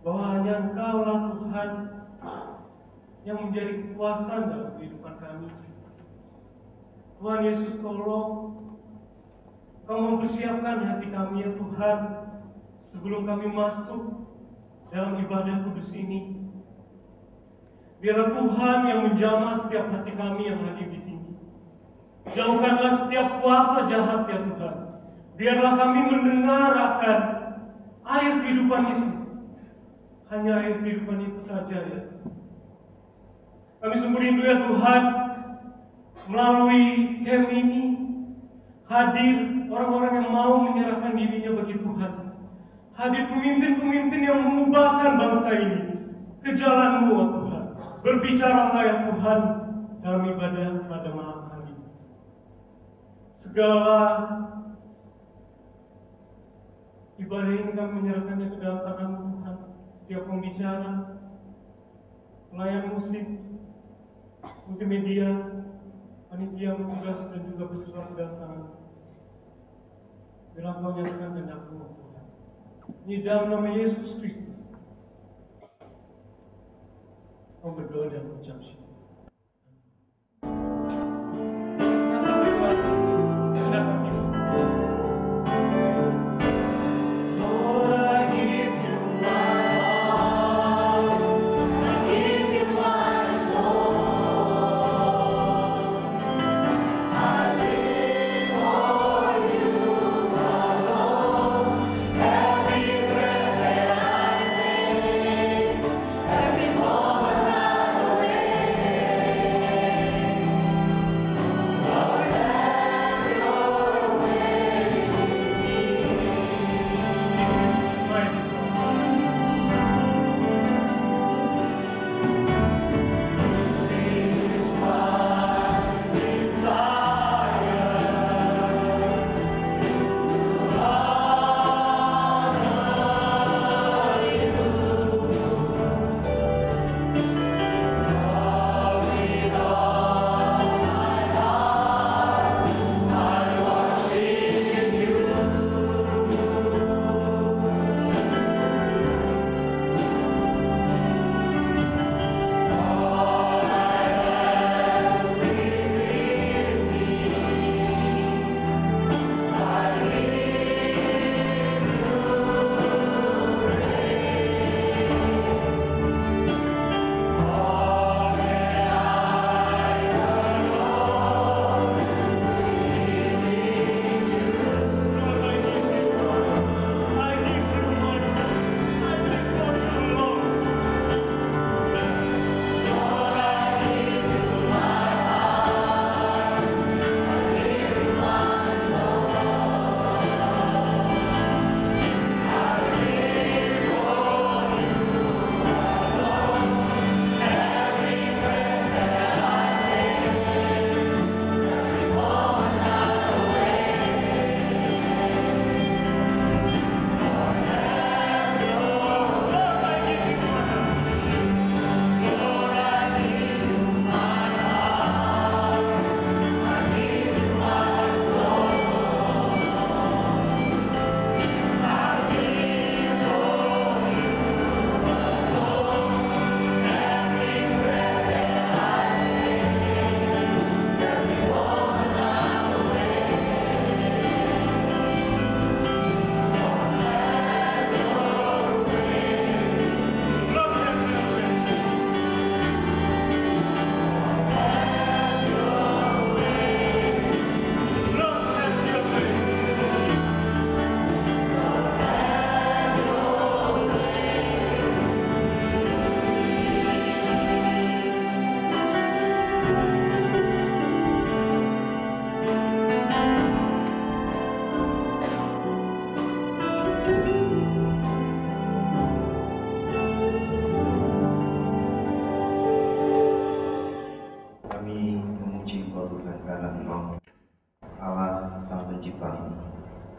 bahwa hanya Engkau-lah Tuhan yang menjadi kekuasaan dalam kehidupan kami. Tuhan Yesus, tolong Kau mempersiapkan hati kami ya Tuhan, sebelum kami masuk dalam ibadah kudus ini. Biarlah Tuhan yang menjamah setiap hati kami yang hadir di sini. Jauhkanlah setiap kuasa jahat ya Tuhan. Biarlah kami mendengar akan air kehidupan itu. Hanya air kehidupan itu saja ya. Kami sungguh rindu ya Tuhan, melalui camp ini hadir orang-orang yang mau menyerahkan dirinya bagi Tuhan. Hadir pemimpin-pemimpin yang mengubahkan bangsa ini ke jalan-Mu, oh Tuhan. Berbicaralah ya Tuhan dalam ibadah pada malam hari. Segala ibadah ini kami menyerahkannya ke dalam tangan-Mu Tuhan. Setiap pembicara, pelayan musik, multimedia, panitia petugas dan juga peserta ke dalam tangan-Mu. Biarlah Kau nyatakan kehendak-Mu, Tuhan. Ini dalam nama Yesus Kristus. Kau berdoa dan mengucap syukur.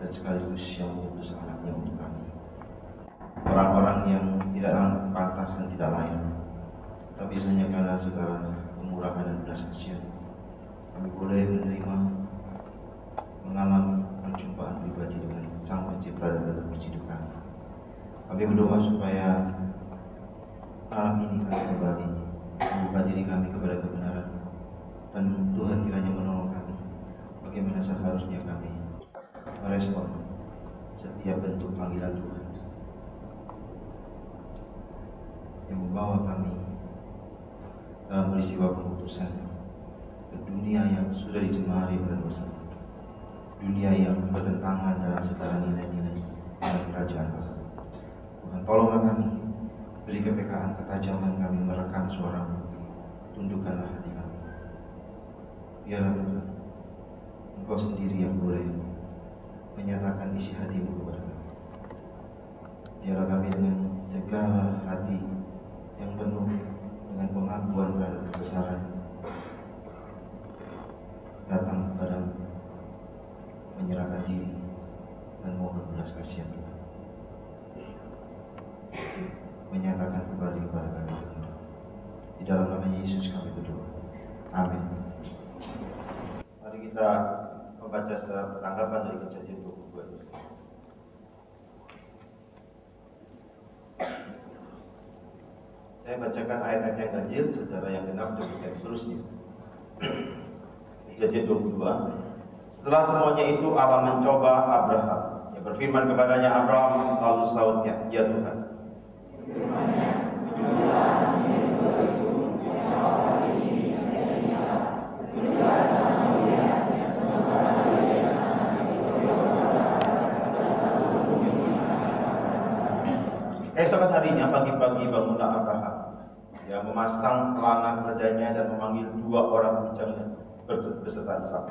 dan sekaligus yang mengutus anaknya untuk kami. Orang-orang yang tidak pantas dan tidak layak, tapi hanya karena segala kemurahan dan belas kasihan, kami boleh menerima, mengalami perjumpaan pribadi dengan Sang Pencipta dan Juru Selamat kami. Kami berdoa supaya Malam ini kami kembali membuka diri kami kepada kebenaran, dan Tuhan kiranya menolong kami bagaimana seharusnya kami merespon setiap bentuk panggilan Tuhan yang membawa kami dalam peristiwa pemutusan ke dunia yang sudah dicemari oleh dosa, dunia yang bertentangan dalam segala nilai-nilai dalam kerajaan Allah. Tuhan, tolonglah kami, beri kepekaan, ketajaman kami merekam suara-Mu, tundukkanlah hati kami. Biarlah Tuhan, Engkau sendiri yang boleh menyatakan isi hati-Mu kepada kami. Biarlah kami dengan segala hati yang penuh dengan pengakuan terhadap kebesaran datang kepada-Mu, menyerahkan diri dan mohon belas kasihan Tuhan, menyatakan kembali kepada kami. Di dalam nama Yesus kami berdoa. Amin. Mari kita membaca secara pertanggapan dari Kejadian 22. Saya bacakan ayat-ayat yang ganjil, saudara yang genap demikian seterusnya. Kejadian 22. Setelah semuanya itu Allah mencoba Abraham. Ia berfirman kepadanya, Abraham, lalu sautnya, ya Tuhan. Keesokan harinya pagi-pagi bangunlah Abraham. Dia memasang celana kerjanya dan memanggil 2 orang bujangnya beserta Ishak,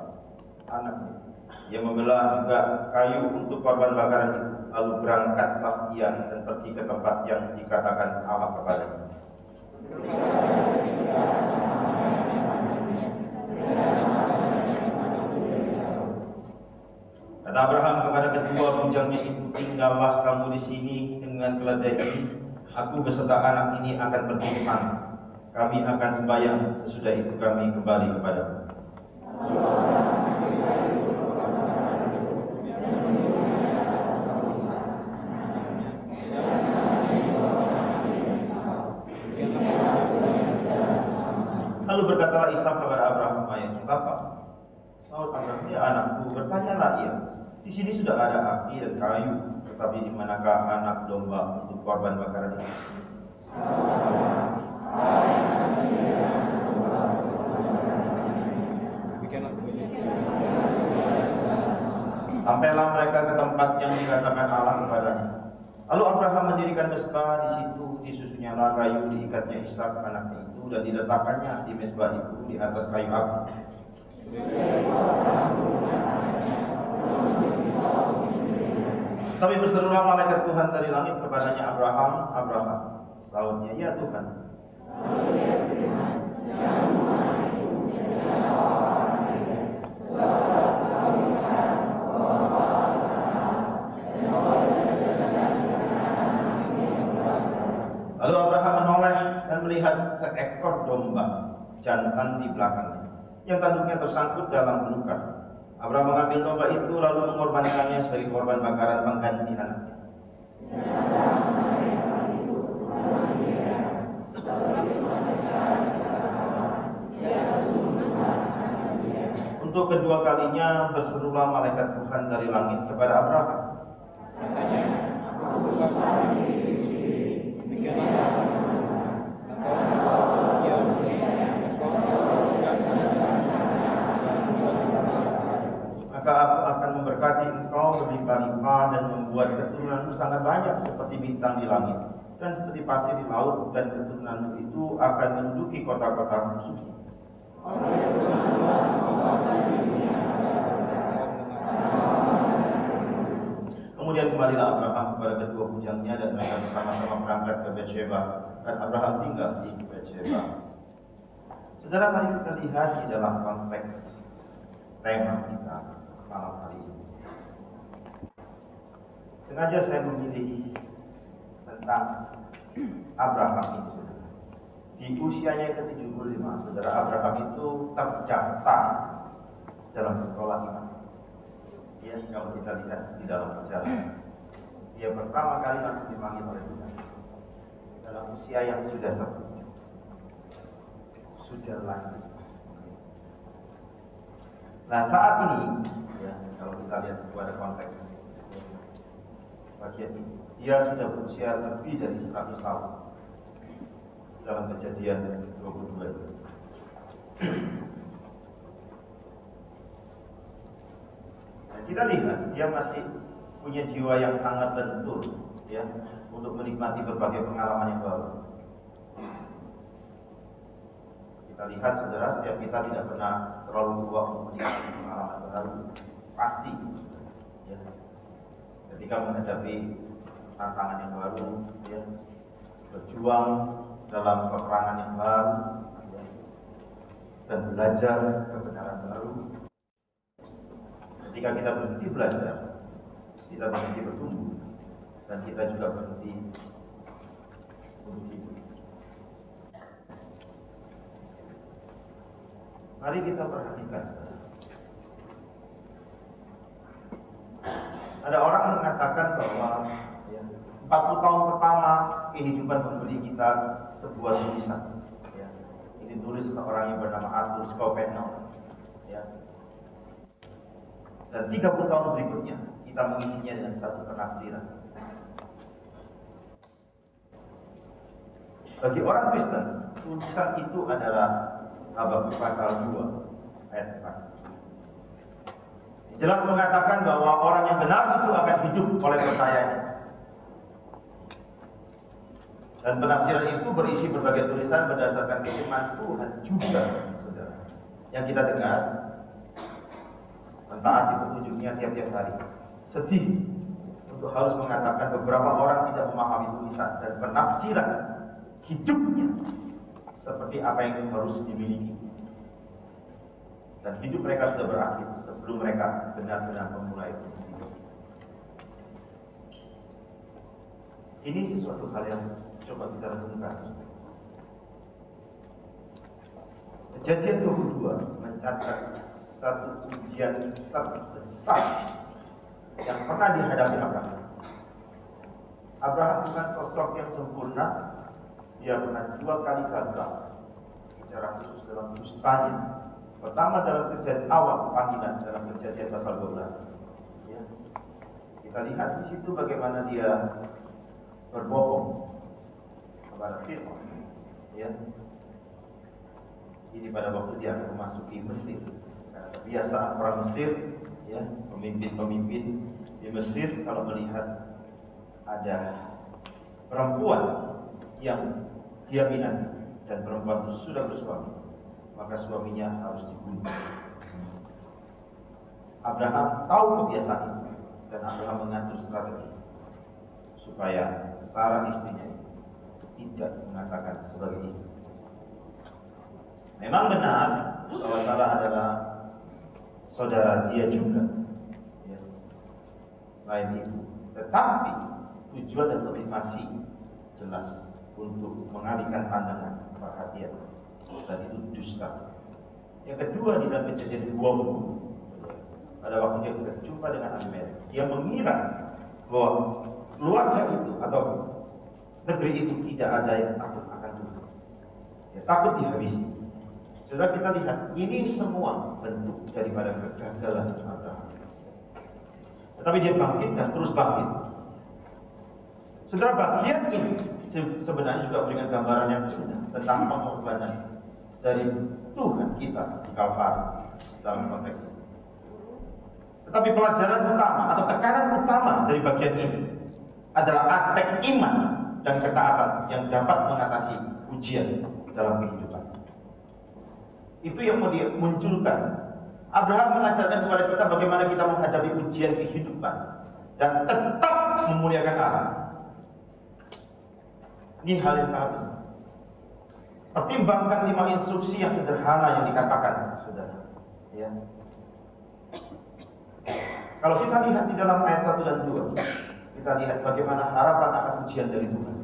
anaknya. Ia membelah juga kayu untuk korban bakaran itu. Lalu berangkatlah ia dan pergi ke tempat yang dikatakan Allah kepadanya. Kata Abraham kepada kedua bujangnya itu, tinggallah kamu di sini dengan keledai ini. Aku beserta anak ini akan pergi ke sana. Kami akan sembahyang, sesudah itu kami kembali kepadamu. Lalu berkatalah Ishak kepada Abraham, ayahnya, Bapa. Saud Abraham, ya anakku, bertanyalah ia. Di sini sudah ada api dan kayu, tetapi di manakah anak domba untuk korban bakaran ini? Sampailah mereka ke tempat yang dikatakan Allah kepadanya. Lalu Abraham mendirikan mezbah di situ, disusunyalah kayu, diikatnya Ishak anaknya itu, dan diletakkannya di mezbah itu di atas kayu api. Tapi berserulah malaikat Tuhan dari langit kepadanya, Abraham, Abraham. Sautnya, ya Tuhan. Lalu Abraham menoleh dan melihat seekor domba jantan di belakangnya, yang tanduknya tersangkut dalam belukar. Abraham mengambil domba itu lalu mengorbankannya sebagai korban bakaran pengganti anaknya. Untuk kedua kalinya berserulah malaikat Tuhan dari langit kepada Abraham. Maka aku akan memberkati engkau berlimpah-limpah dan membuat keturunanmu sangat banyak seperti bintang di langit dan seperti pasir di laut, dan keturunanmu itu akan menduduki kota-kota musuhnya. Kemudian kembalilah Abraham kepada kedua bujangnya dan mereka bersama-sama berangkat ke Beersheba, dan Abraham tinggal di Beersheba. Saudara, mari kita lihat di dalam konteks tema kita malam hari ini. Sengaja saya memilih tentang Abraham itu. Di usianya yang ke-75, saudara, Abraham itu terdaftar dalam sekolah iman. Ya, kalau kita lihat di dalam perjalanan, dia pertama kali langsung dipanggil oleh Tuhan. dalam usia yang sudah sepuh, sudah lanjut. Nah saat ini, ya, kalau kita lihat pada konteks bagian ini, dia sudah berusia lebih dari 100 tahun dalam Kejadian 22 itu. Dan kita lihat dia masih punya jiwa yang sangat lentur, ya, untuk menikmati berbagai pengalaman yang baru. Kita lihat saudara, setiap kita tidak pernah terlalu tua untuk menikmati pengalaman baru, pasti, ya. Ketika menghadapi tantangan yang baru, ya, berjuang dalam peperangan yang baru, ya, dan belajar kebenaran baru. Ketika kita berhenti belajar, kita berhenti bertumbuh, dan kita juga berhenti untuk hidup. Mari kita perhatikan. Ada orang mengatakan bahwa 40 tahun pertama kehidupan memberi kita sebuah tulisan. Ya. Ini tulis seorang yang bernama Arthur Schopenhauer. Ya. Dan 30 tahun berikutnya kita mengisinya dengan satu penafsiran. Bagi orang Kristen, tulisan itu adalah Habakuk pasal 2 ayat 4. Jelas mengatakan bahwa orang yang benar itu akan hidup oleh percayanya. Dan penafsiran itu berisi berbagai tulisan berdasarkan firman Tuhan juga, saudara, yang kita dengar, mentaati petunjuknya tiap-tiap hari. Sedih untuk harus mengatakan beberapa orang tidak memahami tulisan dan penafsiran hidupnya seperti apa yang harus dimiliki. Dan hidup mereka sudah berakhir sebelum mereka benar-benar memulai hidup. Ini sesuatu hal yang coba kita renungkan. Kejadian 22 mencatat satu ujian terbesar yang pernah dihadapi Abraham. Abraham bukan sosok yang sempurna. Dia pernah 2 kali gagal, secara khusus dalam dustanya. Pertama dalam kejadian awal panggilan dalam Kejadian pasal 12. Ya. Kita lihat di situ bagaimana dia berbohong kepada Fir'aun. Ya. Ini pada waktu dia memasuki Mesir. Karena kebiasaan orang Mesir, ya, pemimpin-pemimpin di Mesir kalau melihat ada perempuan yang dia minat dan perempuan itu sudah bersuami, maka suaminya harus dibunuh. Abraham tahu kebiasaan itu dan Abraham mengatur strategi supaya Sarah istrinya tidak mengatakan sebagai istri. Memang benar bahwa Sarah adalah saudara dia juga, ya, lain ibu. Tetapi tujuan dan motivasi jelas untuk mengalihkan pandangan perhatian, dan itu dusta. Yang kedua, di dalam Kejadian 20, pada waktu dia berjumpa dengan Abimelek, dia mengira bahwa keluarga itu atau negeri itu tidak ada yang takut akan Tuhan. Ya, takut dihabisi. Saudara, kita lihat ini semua bentuk daripada kegagalan Abraham. Tetapi dia bangkit dan terus bangkit. Saudara, bagian ini sebenarnya juga memberikan gambaran yang indah tentang pengorbanan dari Tuhan kita di Kalvari dalam konteks ini. Tetapi pelajaran utama atau tekanan utama dari bagian ini adalah aspek iman dan ketaatan yang dapat mengatasi ujian dalam kehidupan. Itu yang mau dimunculkan. Abraham mengajarkan kepada kita bagaimana kita menghadapi ujian kehidupan dan tetap memuliakan Allah. Ini hal yang sangat besar. Pertimbangkan 5 instruksi yang sederhana yang dikatakan, saudara. Ya. Kalau kita lihat di dalam ayat 1 dan 2, kita lihat bagaimana harapan akan ujian dari Tuhan.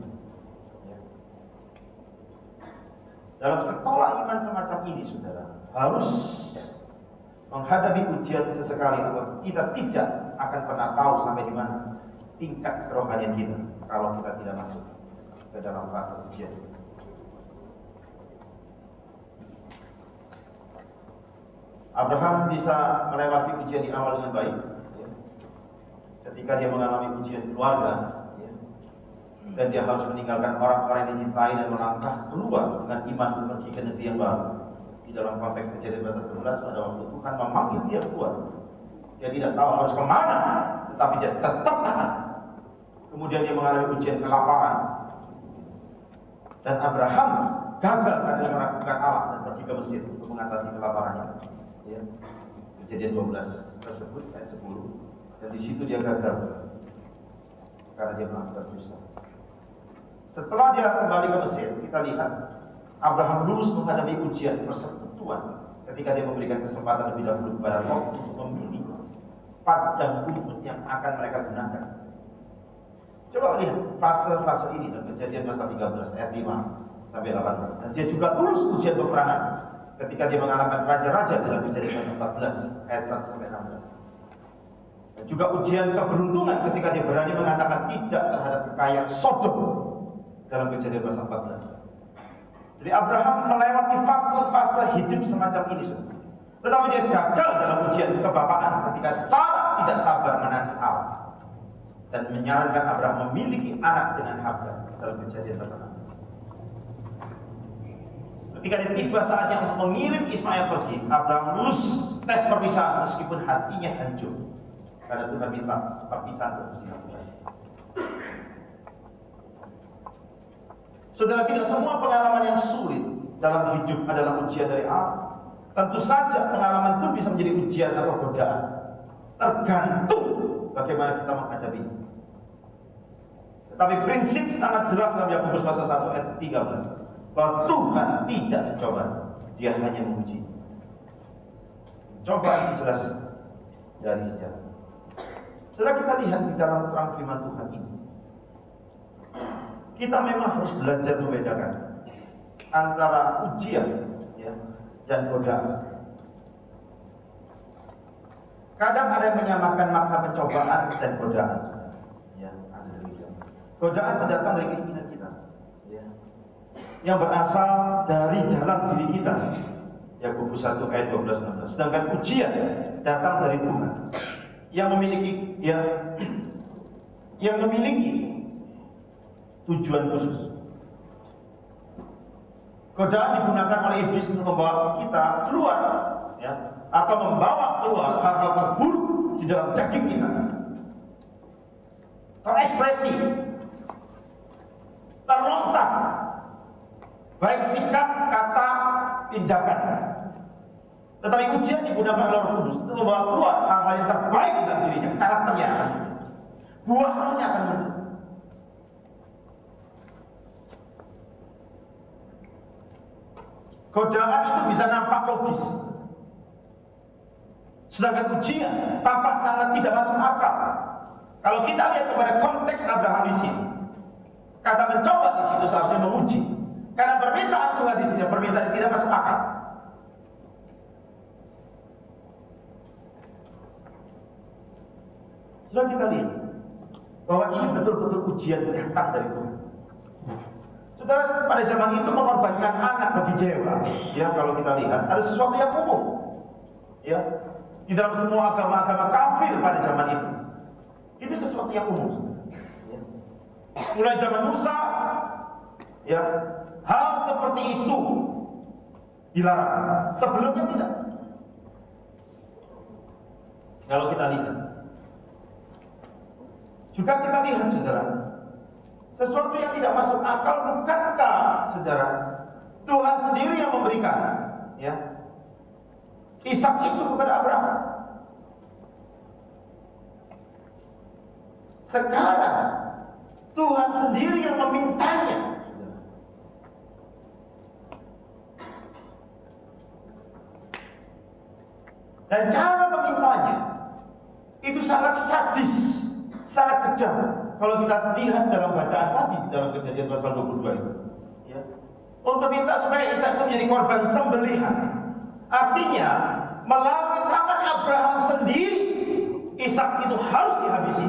Ya. Dalam sekolah iman semacam ini, saudara, harus menghadapi ujian sesekali atau kita tidak akan pernah tahu sampai di mana tingkat kerohanian kita kalau kita tidak masuk ke dalam fase ujian. Abraham bisa melewati ujian di awal dengan baik, ya. Ketika dia mengalami ujian keluarga, ya, dan dia harus meninggalkan orang-orang yang dicintai dan melangkah keluar dengan iman pergi ke negeri yang baru. Di dalam konteks Kejadian pasal 11 pada waktu Tuhan memanggil dia keluar, dia tidak tahu harus kemana, tetapi dia tetap tahan. Kemudian dia mengalami ujian kelaparan, dan Abraham gagal karena meragukan Allah dan pergi ke Mesir untuk mengatasi kelaparannya. Ya. Kejadian 12 tersebut ayat 10, dan di situ dia gagal karena dia melakukan dosa. Setelah dia kembali ke Mesir, kita lihat Abraham lulus menghadapi ujian persekutuan ketika dia memberikan kesempatan lebih dahulu kepada Lot untuk memilih padang rumput yang akan mereka gunakan. Coba lihat fase-fase ini dalam Kejadian pasal 13 ayat 5 sampai 18. Dan dia juga lulus ujian peperangan ketika dia mengalahkan raja-raja dalam Kejadian pasal 14 ayat 1 sampai 16. Dan juga ujian keberuntungan ketika dia berani mengatakan tidak terhadap kekayaan Sodom dalam Kejadian pasal 14. Jadi Abraham melewati fase-fase hidup semacam ini, tetapi dia gagal dalam ujian kebapaan ketika Sarah tidak sabar menanti Allah dan menyarankan Abraham memiliki anak dengan Hagar dalam Kejadian pasal 16. Ketika tiba saatnya untuk mengirim Ismail pergi, Abraham lulus tes perpisahan meskipun hatinya hancur karena Tuhan minta perpisahan terus dilakukan. Saudara, tidak semua pengalaman yang sulit dalam hidup adalah ujian dari Allah. Tentu saja pengalaman pun bisa menjadi ujian atau godaan, tergantung bagaimana kita menghadapinya. Tetapi prinsip sangat jelas dalam Yakobus pasal 1 ayat 13 bahwa Tuhan tidak mencoba, Dia hanya menguji. Coba jelas dari sejarah. Saudara, kita lihat di dalam terang firman Tuhan ini, kita memang harus belajar membedakan antara ujian, ya, dan godaan. Kadang ada yang menyamakan makna pencobaan dan godaan. Ya, ada demikian. Godaan itu datang dari keinginan kita, ya, yang berasal dari dalam diri kita. Yakobus 1 ayat 12-16. Sedangkan ujian datang dari Tuhan yang memiliki, ya, yang memiliki tujuan khusus. Godaan digunakan oleh iblis untuk membawa kita keluar, ya, atau membawa keluar hal-hal terburuk di dalam daging kita, terekspresi, terlontar, baik sikap, kata, tindakan. Tetapi ujian digunakan oleh Roh Kudus untuk membawa keluar hal-hal yang terbaik dalam dirinya, karakternya akan muncul, buah rohnya akan muncul. Godaan itu bisa nampak logis, sedangkan ujian tampak sangat tidak masuk akal. Kalau kita lihat kepada konteks Abraham di sini, kata mencoba di situ seharusnya menguji, karena permintaan Tuhan di sini permintaan yang tidak masuk akal. Sudah kita lihat bahwa ini betul-betul ujian datang dari Tuhan. Saudara, pada zaman itu mengorbankan anak bagi dewa, ya, kalau kita lihat ada sesuatu yang umum, ya, di dalam semua agama-agama kafir pada zaman itu sesuatu yang umum, ya. Mulai zaman Musa, ya, hal seperti itu dilarang, sebelumnya tidak. Kalau kita lihat, juga kita lihat, saudara, sesuatu yang tidak masuk akal. Bukankah, saudara, Tuhan sendiri yang memberikan, ya, Ishak itu kepada Abraham? Sekarang Tuhan sendiri yang memintanya. Dan cara memintanya itu sangat sadis, sangat kejam. Kalau kita lihat dalam bacaan tadi di dalam Kejadian pasal 22 itu, ya, untuk minta supaya Ishak itu menjadi korban sembelihan, artinya melalui tangan Abraham sendiri Ishak itu harus dihabisi.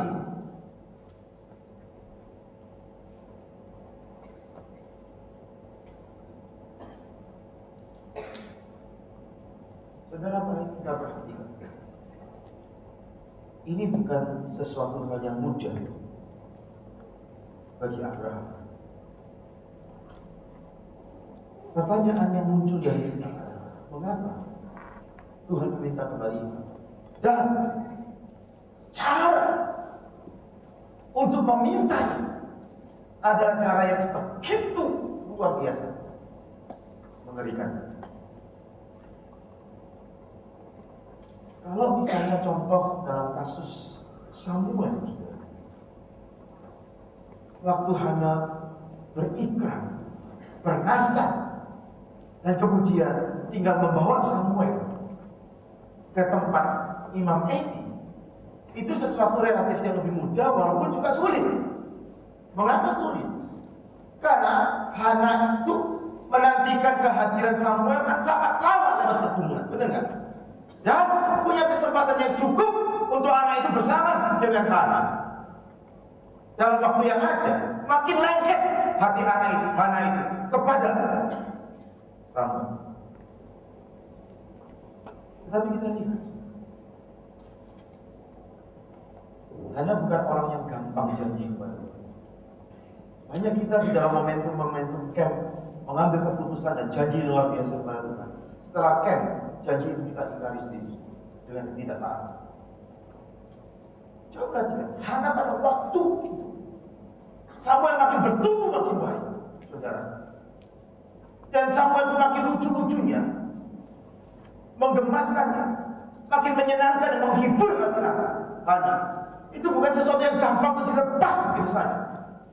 Saudara, mari kita perhatikan. Ini bukan sesuatu hal yang mudah bagi Abraham. Pertanyaan yang muncul dari kita adalah, mengapa Tuhan meminta kembali Ishak? Dan cara untuk memintanya adalah cara yang begitu luar biasa, mengerikan. Kalau misalnya contoh dalam kasus Samuel, waktu Hana berikrar, bernazar, dan kemudian tinggal membawa Samuel ke tempat Imam Eli, itu sesuatu relatif yang lebih mudah walaupun juga sulit. Mengapa sulit? Karena Hana itu menantikan kehadiran Samuel kan sangat lama dalam pertemuan, benar nggak? Dan punya kesempatan yang cukup untuk anak itu bersama dengan Hana. Dalam waktu yang ada, makin lengket hati Hana itu kepada Samuel. Tetapi kita lihat, Hana bukan orang yang gampang janji kepada Tuhan. Hanya kita di dalam momentum camp mengambil keputusan dan janji luar biasa kepada Tuhan. Setelah camp, janji itu kita ingkari sendiri dengan tidak taat. Coba perhatikan, Hana pada waktu itu Samuel makin bertumbuh makin baik, saudara. Dan Samuel itu makin lucu-lucunya, menggemaskannya, makin menyenangkan dan menghibur hati Hana. Itu bukan sesuatu yang gampang untuk dilepas begitu saja.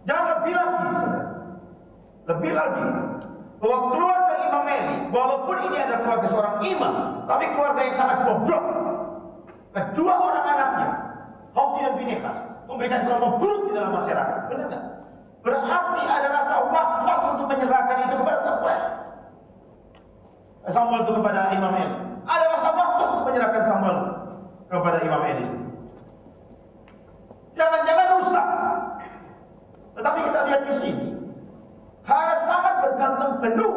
Dan lebih lagi, saudara, lebih lagi, bahwa keluarga Imam Eli, walaupun ini adalah keluarga seorang imam, tapi keluarga yang sangat bobrok. Kedua orang anaknya, Hofni dan Pinehas, memberikan contoh buruk di dalam masyarakat. Benar nggak? Berarti ada rasa was-was untuk menyerahkan itu kepada Samuel itu kepada Imam Eli. Ada rasa was-was untuk menyerahkan Samuel kepada Imam Eli. Jangan-jangan rusak. Tetapi kita lihat di sini, Hana sangat bergantung penuh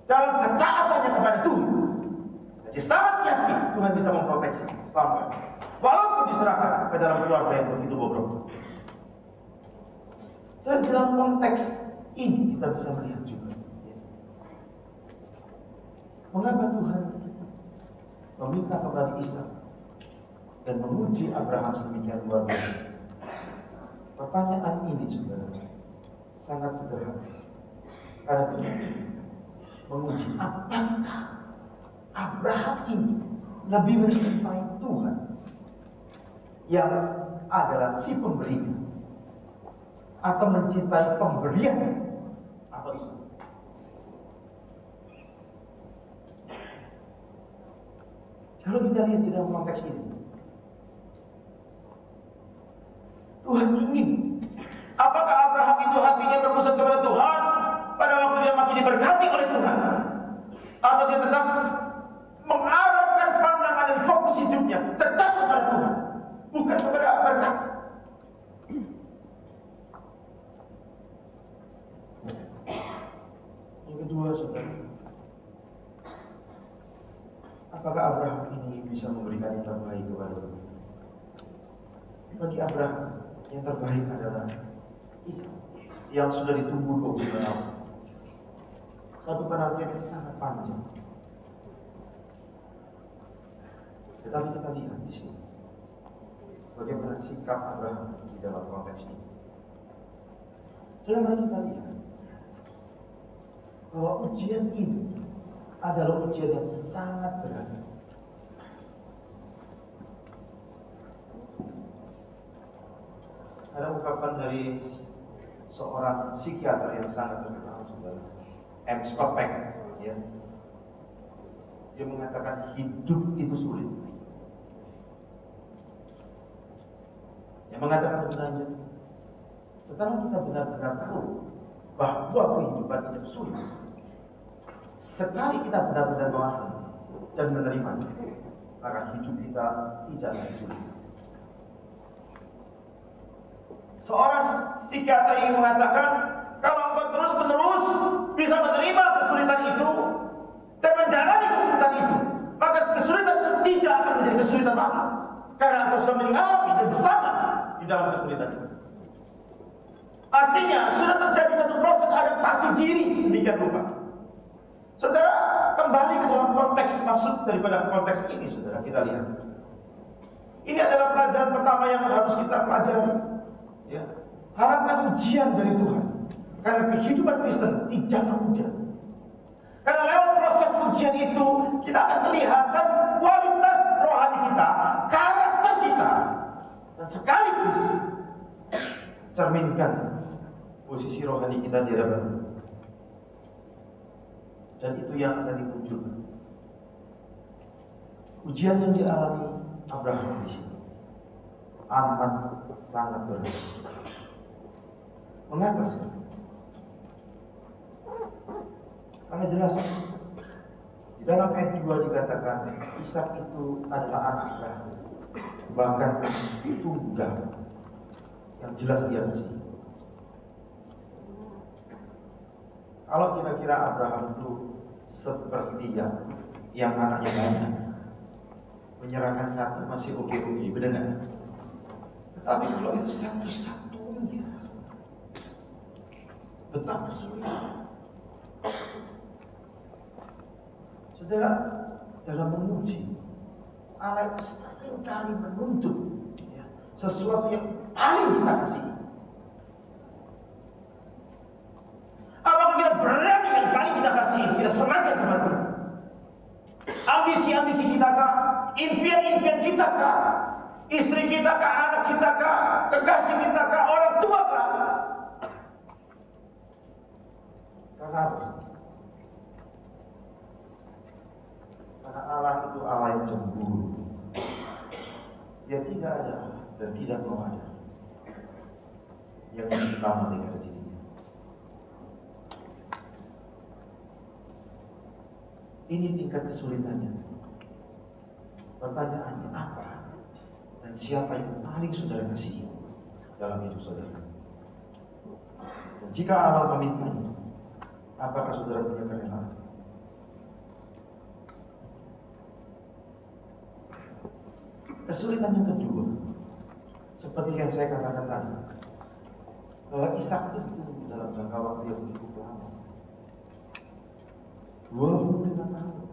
dalam ketaatannya kepada Tuhan. Jadi sangat yakin Tuhan bisa memproteksi Samuel, walaupun diserahkan ke dalam keluarga yang begitu bobrok. Jadi dalam konteks ini kita bisa melihat juga, mengapa Tuhan meminta kembali Ishak dan menguji Abraham sedemikian luar biasa. Pertanyaan ini juga sangat sederhana, karena Tuhan menguji apakah Abraham ini lebih mencintai Tuhan yang adalah si pemberinya, atau mencintai pemberian atau Ishak. Kalau kita lihat di dalam konteks ini, Tuhan ingin, apakah Abraham itu hatinya berpusat kepada Tuhan pada waktu dia makin diberkati oleh Tuhan, atau dia tetap mengarahkan pandangan dan fokus hidupnya tetap kepada Tuhan, bukan kepada berkat. Yang kedua, saudara, apakah Abraham ini bisa memberikan yang terbaik kepada Tuhan? Bagi Abraham, yang terbaik adalah Ishak yang sudah ditunggu 20 tahun. Satu penantian yang sangat panjang. Tetapi kita lihat di sini bagaimana sikap Abraham di dalam konteks ini. Saudara, kita lihat bahwa ujian ini adalah ujian yang sangat berat. Ada ungkapan dari seorang psikiater yang sangat terkenal, saudara, M. Scott Peck, ya. Dia mengatakan hidup itu sulit. Yang mengatakan sebenarnya, setelah kita benar-benar tahu bahwa kehidupan itu sulit, sekali kita benar-benar memahami dan menerima, maka hidup kita tidak lagi sulit. Seorang psikiater ini mengatakan, kalau engkau terus-menerus bisa menerima kesulitan itu dan menjalani kesulitan itu, atau sudah mengalami dan bersama di dalam kesulitan itu. Artinya sudah terjadi satu proses adaptasi diri sedemikian rupa. Saudara, kembali ke dalam konteks maksud daripada konteks ini, saudara, kita lihat. Ini adalah pelajaran pertama yang harus kita pelajari. Ya. Harapkan ujian dari Tuhan. Karena kehidupan Kristen tidaklah mudah. Karena lewat proses ujian itu kita akan kelihatan kualitas rohani kita, karakter kita, dan sekaligus cerminkan posisi rohani kita di hadapan Tuhan. Dan itu yang akan dimunculkan. Ujian yang dialami Abraham di sini amat sangat berat. Mengapa sih? Karena jelas di dalam ayat 2 dikatakan Ishak itu adalah anak Abraham, bahkan tunggal yang jelas dia kasih. Kalau kira-kira Abraham itu seperti yang anaknya banyak, menyerahkan satu masih oke-oke, benar nggak? Tapi kalau itu satu-satunya, betapa sulit. Saudara, dalam menguji, Allah itu seringkali menuntut sesuatu yang paling kita kasih. Apakah kita berani yang paling kita kasih, kita serahkan kepada Tuhan? Ambisi-ambisi kita kah? Impian-impian kita kah? Istri kita kah? Anak kita kah? Kekasih kita kah? Orang tua kah? Karena apa? Karena Allah itu Allah yang cemburu. Dia tidak ada dan tidak mau ada yang utama daripada dirinya. Ini tingkat kesulitannya. Pertanyaannya apa? Dan siapa yang paling saudara kasih dalam hidup saudara? Dan jika Allah memintanya, apakah saudara punya kerelaan? Kesulitan yang kedua, seperti yang saya katakan tadi, bahwa Ishak itu dalam jangka waktu yang cukup lama, 25 tahun.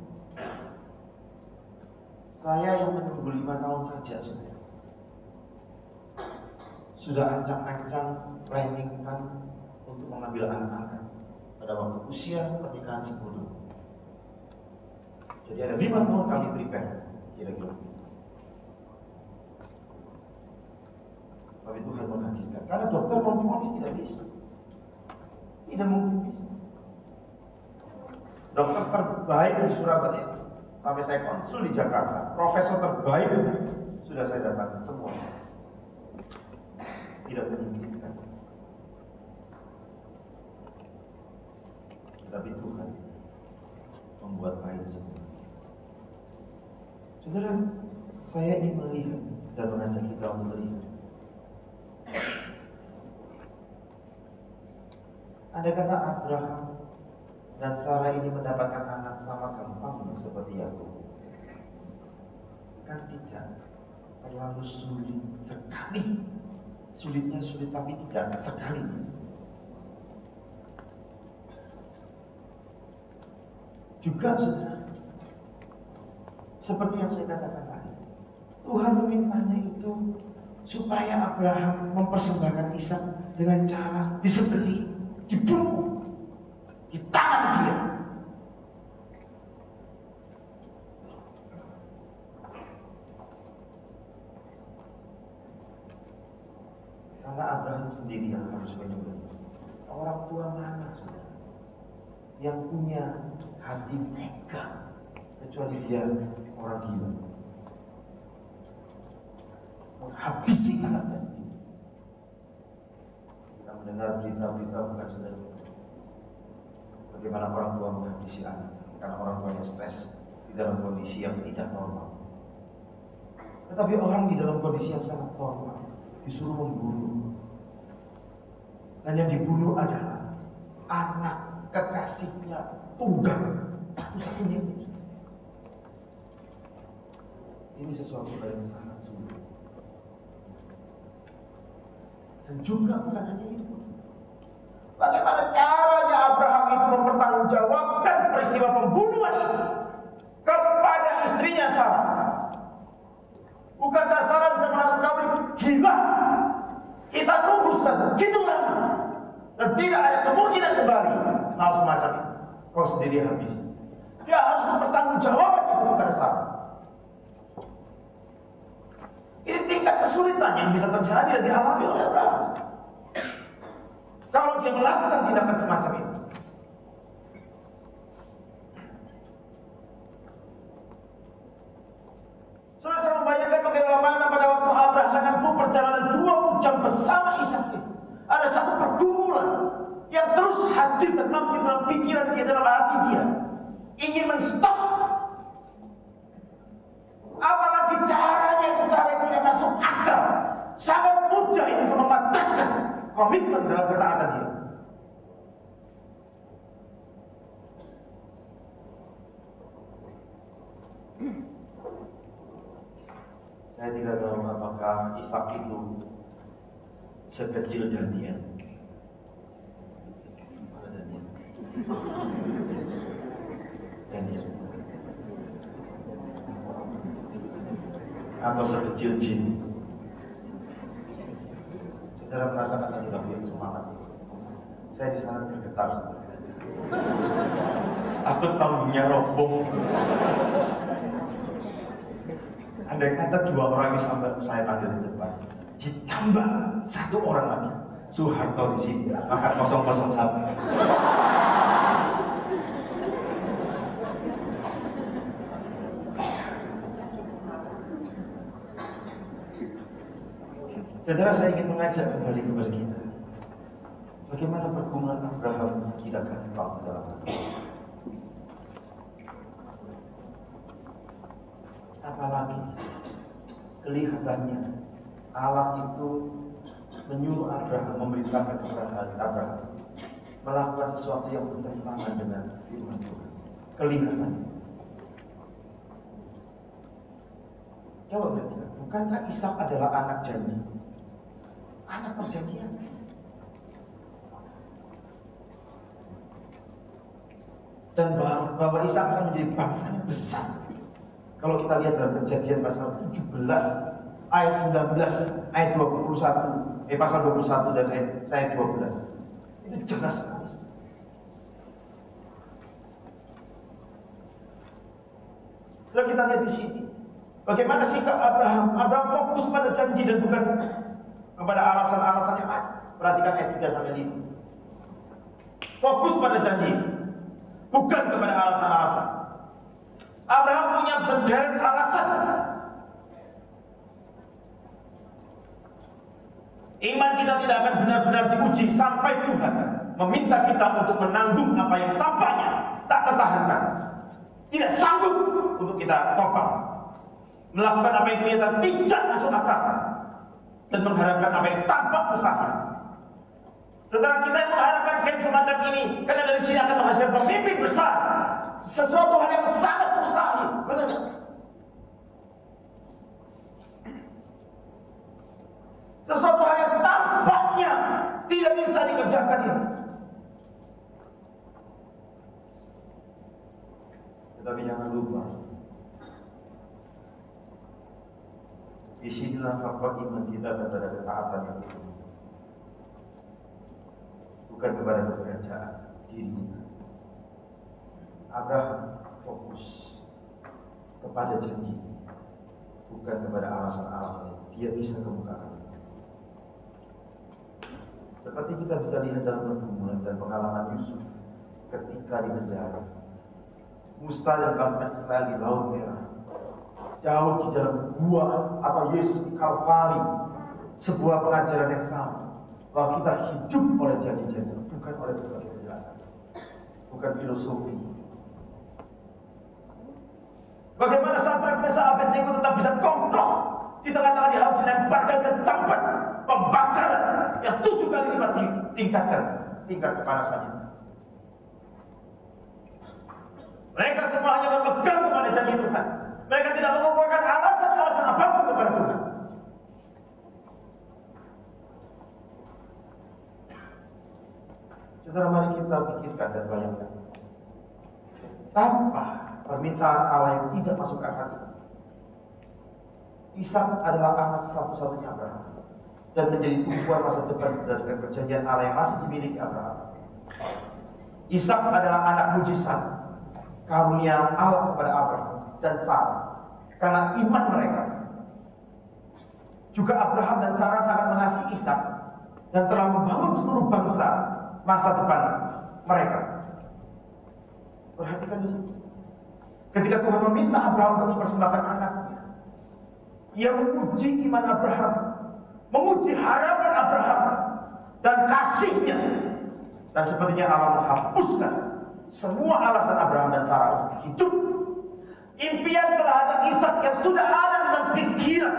Saya yang menunggu 5 tahun saja sudah ancang-ancang planningkan untuk mengambil anak-anak pada waktu usia pernikahan 10 tahun. Jadi ada 5 tahun kami prepare kira-kira. Tapi Tuhan menghadirkan. Karena dokter memvonis tidak bisa. Tidak mungkin bisa. Dokter terbaik di Surabaya, sampai saya konsul di Jakarta, profesor terbaik sudah saya datangkan semua. Tidak memungkinkan. Tapi Tuhan membuat baik semua. Saudara, saya ingin melihat dan mengajak kita untuk melihat. Andai kata Abraham dan Sarah ini mendapatkan anak sama gampangnya seperti Yakub, kan tidak terlalu sulit sekali. Sulitnya sulit tapi tidak sekali. Juga saudara, seperti yang saya katakan tadi, Tuhan memintanya itu supaya Abraham mempersembahkan Ishak dengan cara disembelih, dibunuh di tangan dia. Karena Abraham sendiri yang harus menyembelih. Orang tua mana saudara yang punya hati tega kecuali dia orang gila, menghabisi anaknya sendiri. Kita mendengar berita-berita bukan saudara, bagaimana orang tua menghabisi anak karena orang tuanya stres di dalam kondisi yang tidak normal. Tetapi orang di dalam kondisi yang sangat normal disuruh membunuh, dan yang dibunuh adalah anak kekasihnya tunggal satu-satunya. Ini sesuatu yang sangat sulit. Dan juga bukan hanya itu. Bagaimana caranya Abraham itu mempertanggungjawabkan peristiwa pembunuhan ini kepada istrinya Sarah? Bukankah Sarah bisa mengatakan, kamu gila? Kita nunggu sudah begitu lama dan tidak ada kemungkinan kembali. Hal semacam itu kau sendiri habis. Dia harus mempertanggungjawabkan itu kepada Sarah. Ini tingkat kesulitan yang bisa terjadi dan dialami oleh Abraham kalau dia melakukan tindakan semacam itu. Saudara, saya membayangkan bagaimana pada waktu Abraham menempuh perjalanan 20 jam bersama Ishak itu, ada satu pergumulan yang terus hadir dan mampir dalam pikiran dia, dalam hati dia, ingin menstop. Apalagi caranya itu cara yang tidak masuk akal, sangat mudah itu untuk mematahkan komitmen dalam ketaatan dia. Saya tidak tahu apakah Ishak itu sekecil Daniel. Mana Daniel? Daniel. Atau sekecil jin. Saudara merasakan tadi lebih semangat. Saya di sana bergetar. Aku tanggungnya roboh. Andai kata 2 orang yang saya panggil di depan, ditambah 1 orang lagi, Soeharto di sini, maka 001. Saudara, saya ingin mengajak kembali kepada kita. Bagaimana pergumulan Abraham tidak gampang dalam hati. Apalagi kelihatannya Allah itu menyuruh Abraham, memerintahkan kepada Abraham melakukan sesuatu yang bertentangan dengan firman Tuhan. Kelihatannya. Coba perhatikan, bukankah Ishak adalah anak janji? Anak perjanjian. Dan bahwa Ishak akan menjadi bangsa yang besar. Kalau kita lihat dalam Perjanjian pasal 17 ayat 19, ayat 21, pasal 21 dan ayat 12. Itu jelas sekali. Setelah kita lihat di sini, bagaimana sikap Abraham? Abraham fokus pada janji dan bukan kepada alasan-alasan yang ada. Perhatikan ayat 3 sampai 5. Fokus pada janji, bukan kepada alasan-alasan. Abraham punya sederet alasan. Iman kita tidak akan benar-benar diuji sampai Tuhan meminta kita untuk menanggung apa yang tampaknya tak tertahankan, tidak sanggup untuk kita topang, melakukan apa yang kita tidak masuk akal, dan mengharapkan apa yang tampak mustahil. Setelah kita yang mengharapkan game semacam ini, karena dari sini akan menghasilkan pemimpin besar, sesuatu hal yang sangat mustahil, betul nggak? Sesuatu hal yang tampaknya tidak bisa dikerjakan ini. Tetapi jangan lupa, disinilah faktor iman kita kepada ketaatan yang itu, bukan kepada kepercayaan diri kita. Abraham fokus kepada janji, bukan kepada alasan-alasan yang dia bisa kemukakan. Seperti kita bisa lihat dalam pergumulan dan pengalaman Yusuf ketika di penjara, Musa dan bangsa Israel di Laut Merah, Daud di dalam gua, atau Yesus di Kalvari, sebuah pengajaran yang sama, bahwa kita hidup oleh janji-janji, bukan oleh berbagai penjelasan, bukan filosofi. Bagaimana sampai Mesa Abednego tetap bisa kokoh di tengah-tengah dia harus dilemparkan ke tempat pembakaran yang 7 kali lipat ditingkatkan tingkat kepanasannya. Mereka semua hanya berpegang kepada janji Tuhan. Mereka tidak mengumpulkan alasan-alasan apapun kepada Tuhan. kita pikirkan dan bayangkan. Tanpa permintaan Allah yang tidak masuk akal itu, Ishak adalah anak satu-satunya Abraham dan menjadi tumpuan masa depan berdasarkan perjanjian Allah yang masih dimiliki Abraham. Ishak adalah anak mujizat karunia Allah kepada Abraham dan Sarah karena iman mereka. Juga Abraham dan Sarah sangat mengasihi Ishak dan telah membangun seluruh bangsa masa depan mereka. Perhatikan di sini. Ketika Tuhan meminta Abraham untuk mempersembahkan anaknya, ia menguji iman Abraham, menguji harapan Abraham dan kasihnya. Dan sepertinya Allah menghapuskan semua alasan Abraham dan Sarah untuk hidup. Impian terhadap Ishak yang sudah ada dalam pikiran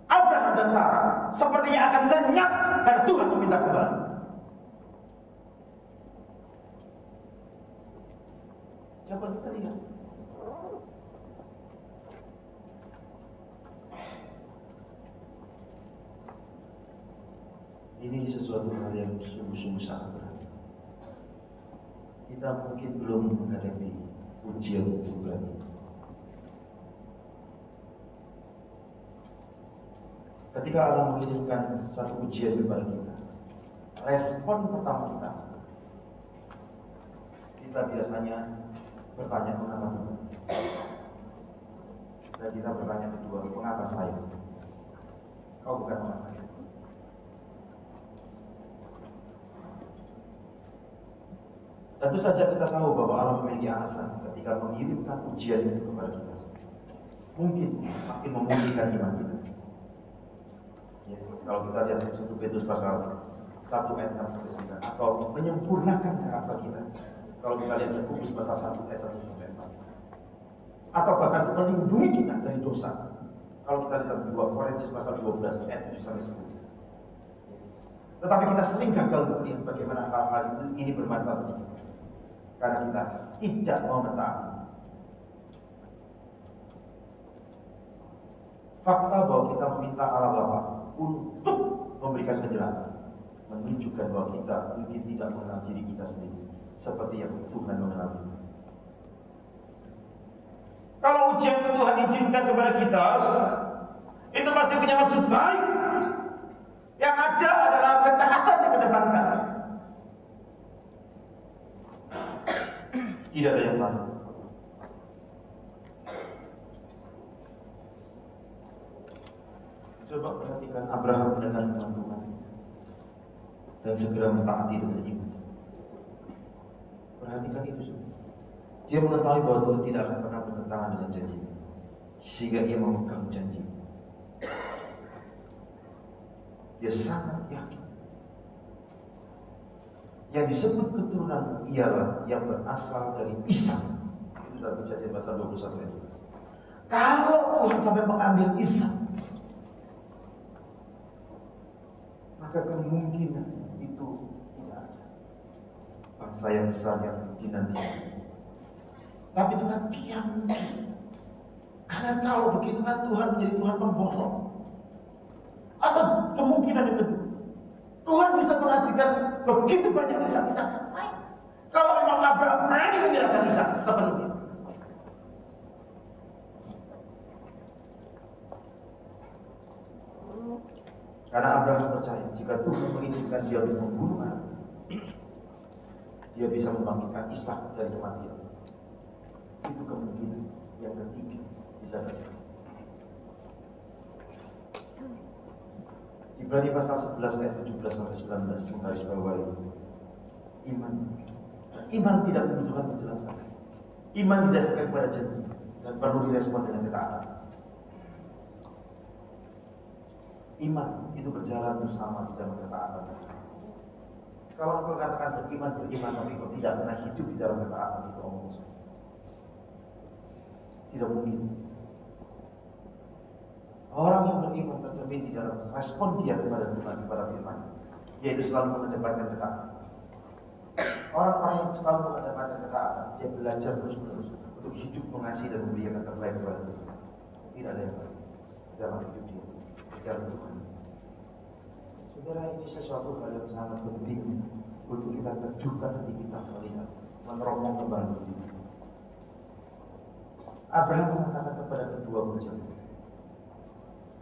Abraham dan Sarah sepertinya akan lenyap karena Tuhan meminta kembali. Coba kita lihat. Ini sesuatu hal yang sungguh-sungguh sangat berat. Kita mungkin belum menghadapi ujian seberat ini. Ketika Allah mengirimkan satu ujian kepada kita, respon pertama kita biasanya bertanya mengapa Tuhan, dan kita bertanya kedua, mengapa saya? Kau bukan mengapa. Tentu saja kita tahu bahwa Allah memiliki alasan ketika mengirimkan ujian itu kepada kita. Mungkin makin memulihkan iman kita. Ya, kalau kita lihat 1 Petrus pasal 1 ayat 6 sampai 9, atau menyempurnakan karakter kita. Kalau kita lihat Yakobus pasal 1 ayat 1 sampai 4, atau bahkan melindungi kita dari dosa. Kalau kita lihat 2 Korintus pasal 12 ayat 7 sampai 10. Tetapi kita sering gagal untuk melihat bagaimana hal-hal ini bermanfaat bagi kita, karena kita tidak mau mentaati. Fakta bahwa kita meminta Allah Bapa untuk memberikan penjelasan menunjukkan bahwa kita mungkin tidak mengenal diri kita sendiri seperti yang Tuhan mengenal kita. Kalau ujian yang Tuhan izinkan kepada kita, itu pasti punya maksud baik. Yang ada adalah ketaatan yang kedepankan. Tidak ada yang lain. Coba perhatikan Abraham mendengar firman Tuhan dan segera mentaati dengan iman. Perhatikan itu semua. Dia mengetahui bahwa Tuhan tidak akan pernah bertentangan dengan janji, sehingga ia memegang janji. Dia sangat yakin. Yang disebut keturunan ialah yang berasal dari Ishak. Itu sudah Perjanjian pasal 21 ayat 12. Kalau Tuhan sampai mengambil Ishak, maka kemungkinan itu tidak ada bangsa yang besar yang dinantikan. Tapi Tuhan tidak mungkin. Karena kalau begitu kan Tuhan menjadi Tuhan pembohong. Atau kemungkinan yang kedua, Tuhan bisa menghadirkan begitu banyak Ishak-Ishak lain. Kalau memang Abraham berani menyerahkan Ishak sepenuhnya. Karena Abraham percaya jika Tuhan mengizinkan dia untuk membunuh anak, dia bisa membangkitkan Ishak dari kematian. Itu kemungkinan yang ketiga bisa terjadi. Ibrani pasal 11 ayat 17 sampai 19 menggarisbawahi iman. Iman tidak membutuhkan penjelasan. Iman didasarkan kepada janji dan perlu direspon dengan ketaatan. Iman itu berjalan bersama di dalam ketaatan. Kalau engkau katakan beriman tapi kau tidak pernah hidup di dalam ketaatan, itu omong kosong. Tidak mungkin. Orang yang beriman tercermin di dalam respon dia kepada Tuhan, kepada firman, yaitu selalu mengedepankan ketaatan. Orang-orang yang selalu mengedepankan ketaatan, dia belajar terus-menerus untuk hidup mengasihi dan memberi yang terbaik kepada Tuhan. Tidak ada yang lain dalam hidup dia, dalam Tuhan. Saudara, ini sesuatu hal yang sangat penting untuk kita teduhkan hati kita melihat, meneropong kembali. Abraham mengatakan kepada kedua bujangnya,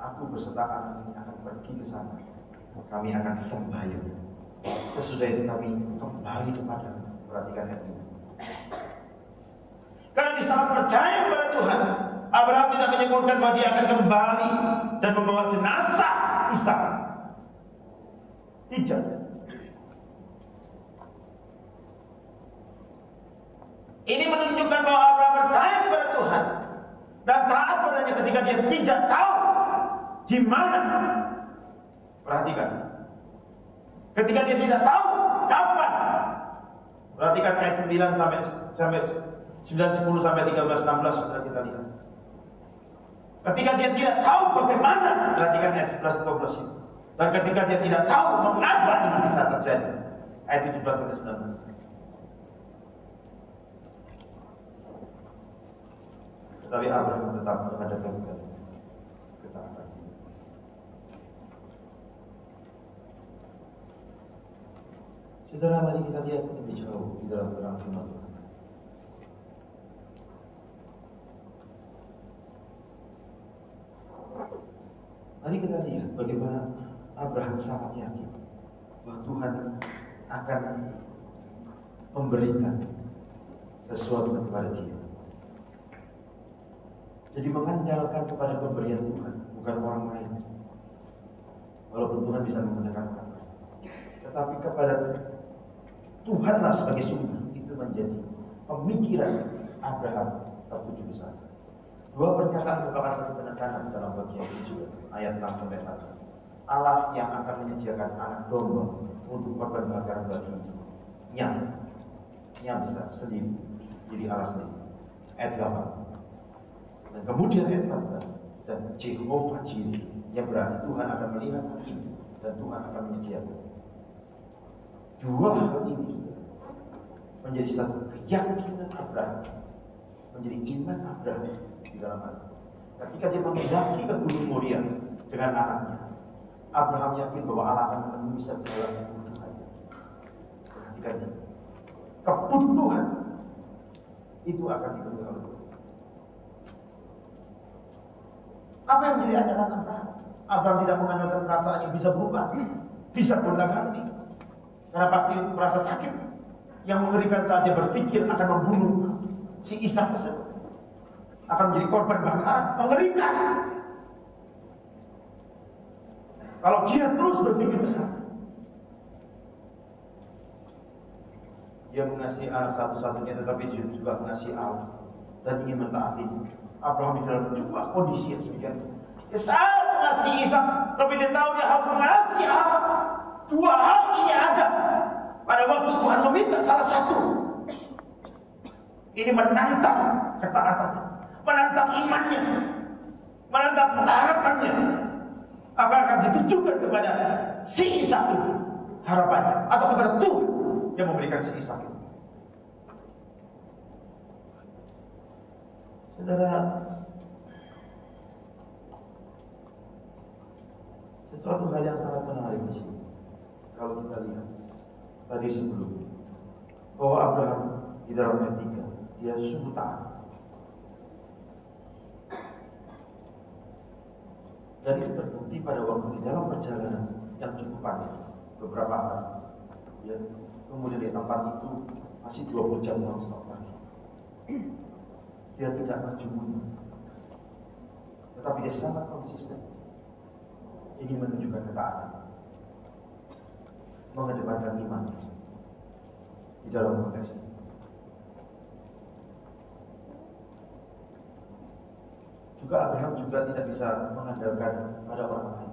aku beserta anak ini akan pergi ke sana. Kami akan sembahyang. Sesudah itu kami kembali kepada. Perhatikan ayat ini. Karena dia sangat percaya kepada Tuhan, Abraham tidak menyebutkan bahwa dia akan kembali dan membawa jenazah Ishak. Tidak. Ini menunjukkan bahwa Abraham percaya kepada Tuhan dan taat padanya ketika dia tidak tahu di mana. Perhatikan. Ketika dia tidak tahu kapan. Perhatikan ayat 9 sampai 9, 10 sampai 13, 16 sudah kita lihat. Ketika dia tidak tahu bagaimana, perhatikan ayat 11, 12 itu. Dan ketika dia tidak tahu mengapa ini bisa terjadi, ayat 17 sampai 19. Tetapi Abraham tetap menghadapkan ketaatan. Saudara, mari kita lihat lebih jauh di dalam terang firman Tuhan. Mari kita lihat bagaimana Abraham sangat yakin bahwa Tuhan akan memberikan sesuatu kepada dia. Jadi mengandalkan kepada pemberian Tuhan, bukan orang lain. Walaupun Tuhan bisa menggunakan orang lain, tetapi kepada Tuhanlah sebagai sumber. Itu menjadi pemikiran Abraham tertuju ke sana. Dua pernyataan merupakan satu penekanan dalam bagian ini juga. Ayat 6 sampai 4. Allah yang akan menyediakan anak domba untuk korban bakaran baginya besar sendiri, jadi Allah sendiri. Ayat 8. Dan kemudian ayat 14. Dan Jehovah Jireh, yang berarti Tuhan akan melihat ini dan Tuhan akan menyediakan. Dua hal ini juga menjadi satu keyakinan Abraham, menjadi iman Abraham di dalam hati. Ketika dia mendaki ke Gunung Moria dengan anaknya, Abraham yakin bahwa Allah akan memenuhi segala kebutuhannya. Perhatikan ini, kebutuhan itu akan dipenuhi oleh Tuhan. Apa yang menjadi andalan Abraham? Abraham tidak mengandalkan perasaan yang bisa berubah, bisa gonta-ganti. Karena pasti merasa sakit yang mengerikan saat dia berpikir akan membunuh si Ishak tersebut, akan menjadi korban bakaran. Mengerikan. Kalau dia terus berpikir besar, dia mengasihi anak satu-satunya, tetapi dia juga mengasihi Allah dan ingin mentaati. Abraham di dalam dua kondisi yang demikian. Dia sangat mengasihi Ishak, tapi dia tahu dia harus mengasihi Allah. Dua hal ini ada pada waktu Tuhan meminta salah satu. Ini menantang ketaatannya, menantang imannya, menantang pengharapannya. Apa akan ditujukan kepada si Ishak itu harapannya, atau kepada Tuhan yang memberikan si Ishak itu? Saudara, sesuatu hal yang sangat menarik di sini. Kalau kita lihat tadi sebelumnya, bahwa Abraham di dalam ayat 3 dia sungguh taat. Dan itu terbukti pada waktu di dalam perjalanan yang cukup panjang, beberapa hari. Ya, kemudian di tempat itu masih 20 jam non-stop lagi. Dia tidak maju mundur, tetapi dia sangat konsisten. Ini menunjukkan ketaatan, mengedepankan iman di dalam konteks ini. Juga Abraham juga tidak bisa mengandalkan pada orang lain.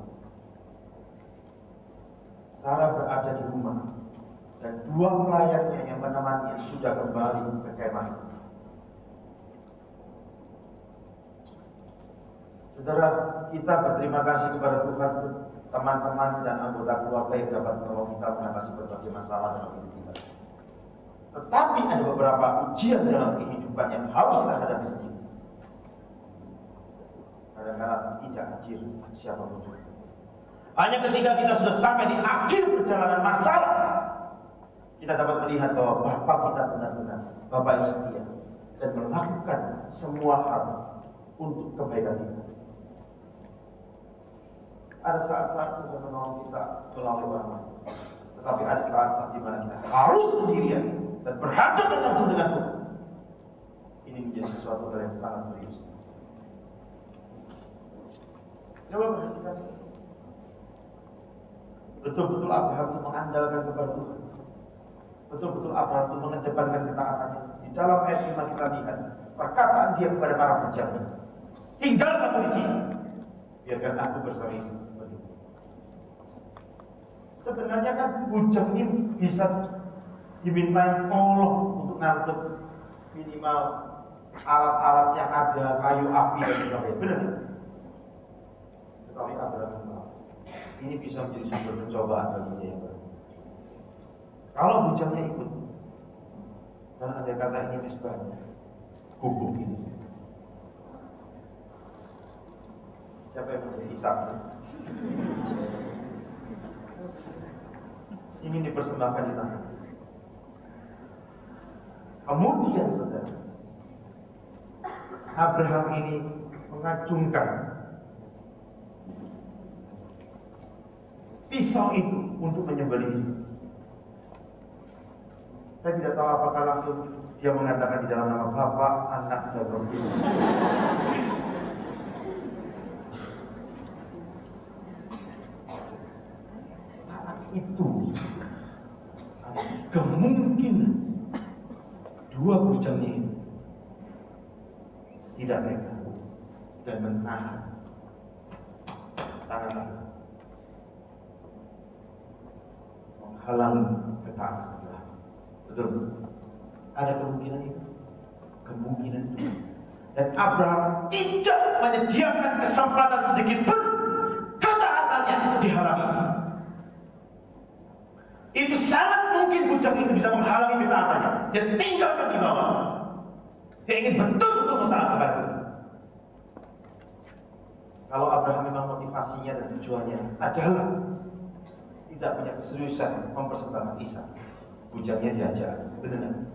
Sarah berada di rumah dan dua pelayannya yang menemaninya sudah kembali ke kemah. Saudara, kita berterima kasih kepada Tuhan, teman-teman dan anggota keluarga yang dapat menolong kita mengatasi berbagai masalah dalam hidup kita. Tetapi ada beberapa ujian dalam kehidupan yang harus kita hadapi sendiri. Kadang-kadang tidak hadir siapapun juga. Hanya ketika kita sudah sampai di akhir perjalanan masalah, kita dapat melihat bahwa Bapa kita benar-benar Bapa yang setia dan melakukan semua hal untuk kebaikan kita. Ada saat-saat Tuhan menolong kita melalui orang lain, tetapi ada saat-saat di mana kita harus sendirian dan berhadapan langsung dengan Tuhan. Ini menjadi sesuatu hal yang sangat serius. Coba perhatikan. Betul-betul Abraham itu mengandalkan kepada Tuhan. Betul-betul Abraham itu mengedepankan ketaatannya. Di dalam ayat 5 kita lihat perkataan dia kepada para bujangnya, tinggal kamu di sini, biarkan aku bersama istri. Sebenarnya kan bujang ini bisa dimintain tolong untuk ngangkut minimal alat-alat yang ada, kayu api dan sebagainya. Benar? Tetapi Abraham tahu ini bisa menjadi sumber pencobaan bagi dia yang baru. Kalau bujangnya ikut, dan ada kata ini misalnya gubuk ini. Siapa yang menjadi Ishak? Ingin dipersembahkan di tangan. Kemudian saudara, Abraham ini mengacungkan pisau itu untuk menyembelih. Saya tidak tahu apakah langsung dia mengatakan di dalam nama Bapa, Anak, dan Roh Kudus. Saat itu ada kemungkinan dua bujangnya itu tidak tega dan menahan tangan menghalangi ketaatan Abraham. Betul? Ada kemungkinan itu. Kemungkinan itu. Dan Abraham tidak menyediakan kesempatan sedikit pun ketaatannya untuk dihalangi. Itu sangat mungkin bujang itu bisa menghalangi ketaatannya. Dia tinggalkan di bawah. Dia ingin betul-betul mentaat kepada Tuhan. Kalau Abraham memang motivasinya dan tujuannya adalah tidak punya keseriusan mempersembahkan Ishak, bujangnya diajak, benar?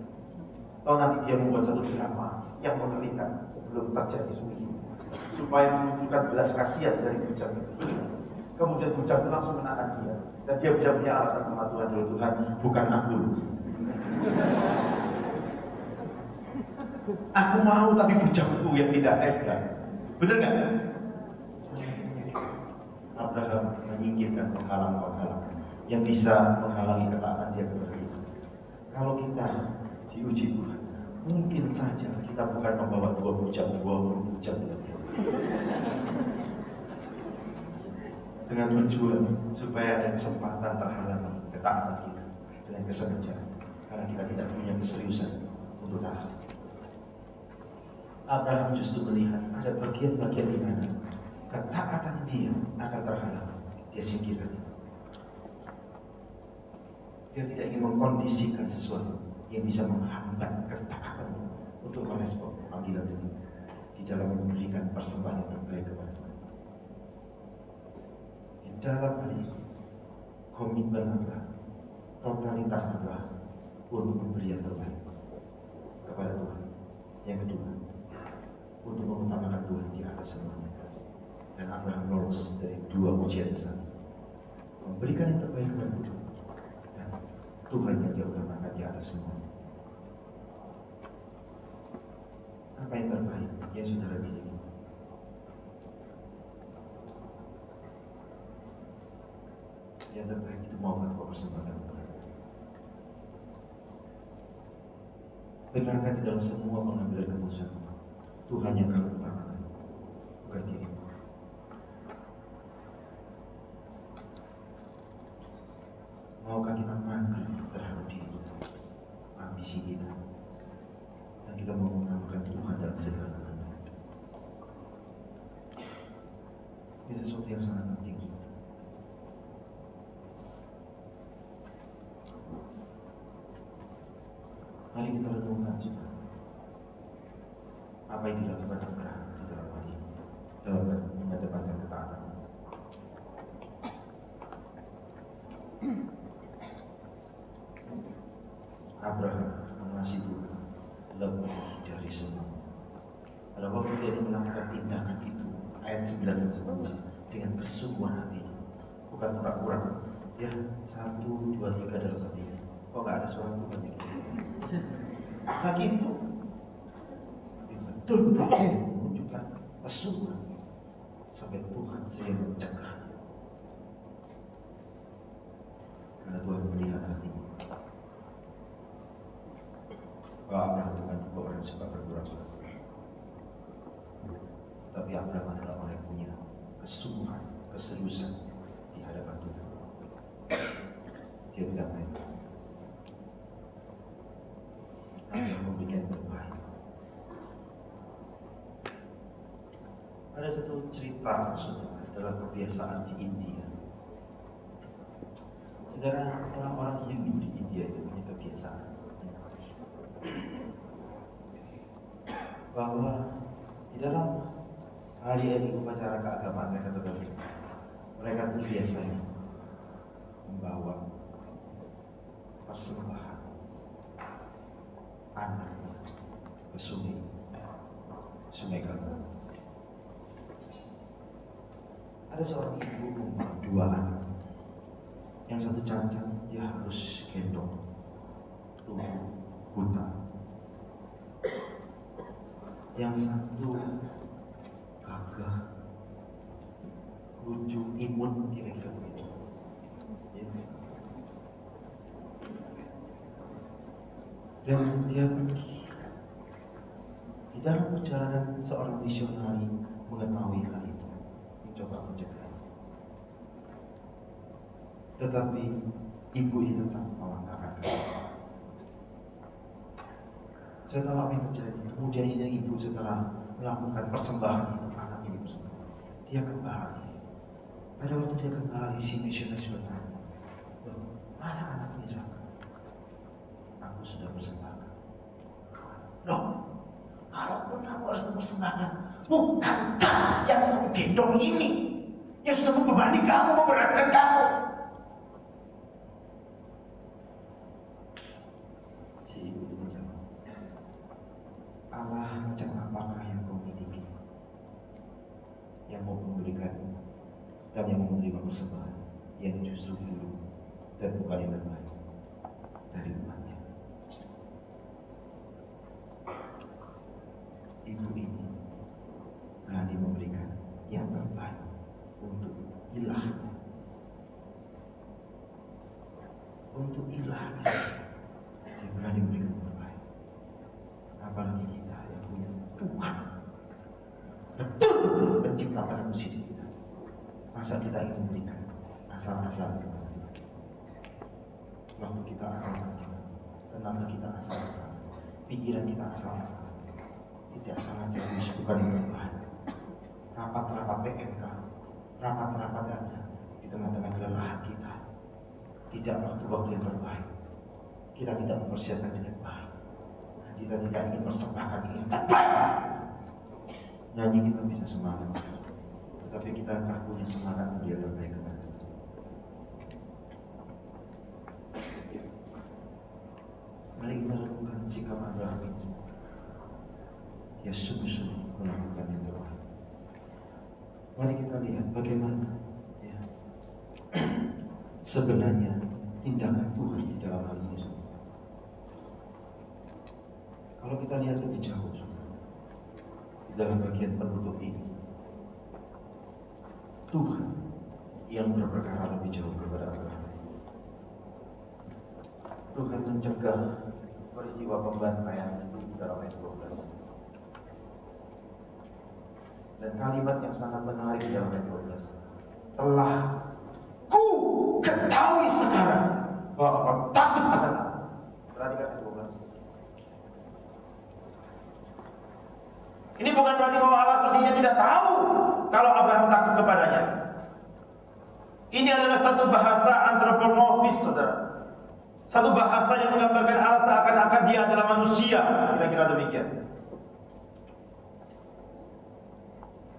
Atau nanti dia membuat satu drama yang mengerikan sebelum terjadi sungguh-sungguh, supaya menunjukkan belas kasihan dari bujang itu, benar? Kemudian bujang itu langsung menahan dia, dan dia bisa punya alasan sama Tuhan, dari Tuhan, bukan aku. Aku mau, tapi bujangku yang tidak tega, benar nggak? Abraham menyingkirkan penghalang-penghalang yang bisa menghalangi ketaatan dia kepada kita. Kalau kita diuji Tuhan, mungkin saja kita bukan membawa 20 jam dengan berjuang supaya ada kesempatan terhalangi ketaatan kita dengan kesengajaan, karena kita tidak punya keseriusan untuk taat. Abraham justru melihat ada bagian-bagian di mana ketaatan dia akan terhalang. Dia singkirkan itu. Dia tidak ingin mengkondisikan sesuatu yang bisa menghambat ketaatannya untuk merespon panggilan ini di dalam memberikan persembahan yang terbaik kepada Tuhan. Di dalam hal ini, komitmen Abraham, totalitas Abraham untuk memberi yang terbaik kepada Tuhan. Yang kedua, untuk mengutamakan Tuhan di atas semuanya. Dan Abraham lolos dari dua ujian besar, memberikan yang terbaik kepada Tuhan dan Tuhan yang dia utamakan di atas semuanya. Apa yang terbaik yang saudara miliki? Yang terbaik itu maukah kau persembahkan Tuhan? Benarkah di dalam semua pengambilan keputusan Tuhan yang kau utamakan, bukan dirimu? Maukah kita mati terhadap diri kita, ambisi kita, dan kita mengutamakan Tuhan dalam segala hal? Ini sesuatu yang sangat penting. Mari kita renungkan juga apa yang dilakukan Abraham di dalam hal ini, dalam mengedepankan ketaatan. bagi semua. Pada waktu dia melakukan tindakan itu, ayat 9 dan 10, dengan kesungguhan hati, bukan pura-pura. Ya, 1, 2, 3 dalam hati. Kok nggak ada suara Tuhan gitu? Nah gitu. Betul-betul menunjukkan kesungguhan sampai Tuhan saya mencegah. Karena Tuhan melihat hatinya. Kalau Abraham bukan orang yang suka berpura-pura, tapi Abraham adalah orang yang punya kesungguhan, keseriusan di hadapan Tuhan. Dia tidak main. Dia memberikan terbaik. Ada satu cerita saudara dalam kebiasaan di India. Saudara, orang-orang Hindu di India itu punya kebiasaan bahwa di dalam hari-hari upacara keagamaan mereka tertentu, mereka itu biasanya membawa persembahan anak ke sungai Gangga. Ada seorang ibu membawa 2 anak. Yang satu cacat, dia harus gendong, lumpuh, buta. Yang satu gagah, lucu, imun, kira-kira begitu. Ya. Dan dia pergi. Di dalam perjalanan seorang misionari mengetahui hal itu, mencoba mencegah. Tetapi ibu itu tetap melangkahkan. Saya tahu apa yang terjadi. Kemudian ini ibu setelah melakukan persembahan itu anak ibu, dia kembali. Pada waktu dia kembali, si misionaris sudah tanya, "Loh, mana anaknya Jaka?" "Aku sudah persembahkan." "Loh, kalaupun kamu harus mempersembahkan, bukankah yang kamu gendong ini yang sudah membebani kamu, memberatkan kamu?" Si ibu itu menjawab, "Allah macam apakah yang kau miliki, yang mau memberikan dan yang mau menerima persembahan yang justru dulu dan bukan yang terbaik dari umatnya?" Ibu ini berani memberikan yang terbaik untuk ilahnya, untuk ilahnya. Dia berani memberikan yang terbaik. Apalagi kita yang punya Tuhan betul-betul menciptakan manusia kita. Masa kita ingin memberikan asal-asalan kepada Tuhan? Waktu kita asal-asalan, tenaga kita asal-asalan, pikiran kita asal-asalan, tidak sangat serius, bukan yang terbaik. Rapat-rapat PMK, rapat-rapat ada di tengah-tengah kelelahan kita, tidak waktu-waktu yang terbaik. Kita tidak mempersiapkan dengan baik. Kita tidak ingin persembahkan yang terbaik. Nyanyi kita bisa semangat, tetapi kita akan punya semangat untuk yang terbaik kepada Tuhan. Mari kita lakukan sikap Abraham itu. Dia sungguh-sungguh melakukan yang terbaik. Mari kita lihat bagaimana ya, sebenarnya tindakan Tuhan di dalam hal ini. Kalau kita lihat lebih jauh, di dalam bagian penutup ini, Tuhan yang berperkara lebih jauh kepada Abraham. Tuhan mencegah peristiwa pembantaian itu dalam ayat 12. Dan kalimat yang sangat menarik dalam ayat 12, "Telah ku ketahui sekarang bahwa engkau takut akan aku." Perhatikan ayat 12. Ini bukan berarti bahwa Allah tadinya tidak tahu kalau Abraham takut kepadanya. Ini adalah satu bahasa antropomorfis, saudara. Satu bahasa yang menggambarkan Allah seakan-akan dia adalah manusia, kira-kira demikian.